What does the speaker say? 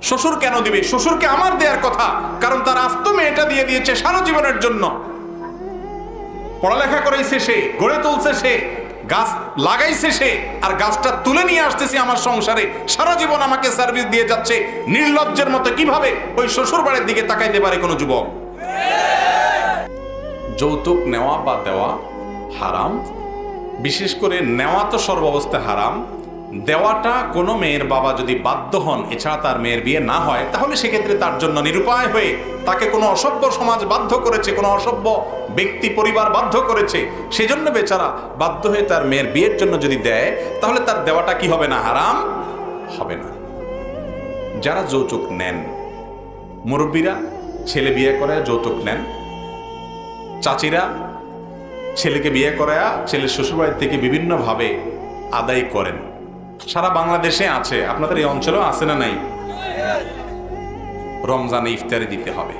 শ্বশুর কেন দিবে? শ্বশুরকে আমার দেওয়ার কথা, কারণ তার আস্ত মেয়েটা দিয়ে দিয়েছে সারা জীবনের জন্য। পড়ালেখা করাইছে সে, গড়ে তুলছে সে, গাছ লাগাইছে সে, আর গাছটা তুলে নিয়ে আসতেছে আমার সংসারে, সারা জীবন আমাকে সার্ভিস দিয়ে যাচ্ছে। নির্লজ্জের মতো কিভাবে ওই শ্বশুর বাড়ির দিকে তাকাইতে পারে কোনো যুবক? যৌতুক নেওয়া বা দেওয়া হারাম। বিশেষ করে নেওয়া তো সর্বাবস্থায় হারাম। দেওয়াটা কোনো মেয়ের বাবা যদি বাধ্য হন, এছাড়া তার মেয়ের বিয়ে না হয়, তাহলে সেক্ষেত্রে তার জন্য নিরুপায় হয়ে তাকে কোনো অসভ্য সমাজ বাধ্য করেছে, কোনো অসভ্য ব্যক্তি পরিবার বাধ্য করেছে, সেজন্য বেচারা বাধ্য হয়ে তার মেয়ের বিয়ের জন্য যদি দেয়, তাহলে তার দেওয়াটা কি হবে না? হারাম হবে না। যারা যৌতুক নেন, মুরব্বীরা ছেলে বিয়ে করে যৌতুক নেন, চাচিরা ছেলেকে বিয়ে করায়া ছেলের শ্বশুরবাড়ি থেকে বিভিন্নভাবে আদায় করেন। সারা বাংলাদেশে আছে, আপনাদের এই অঞ্চলেও আছে না নাই? রমজানে ইফতারি দিতে হবে।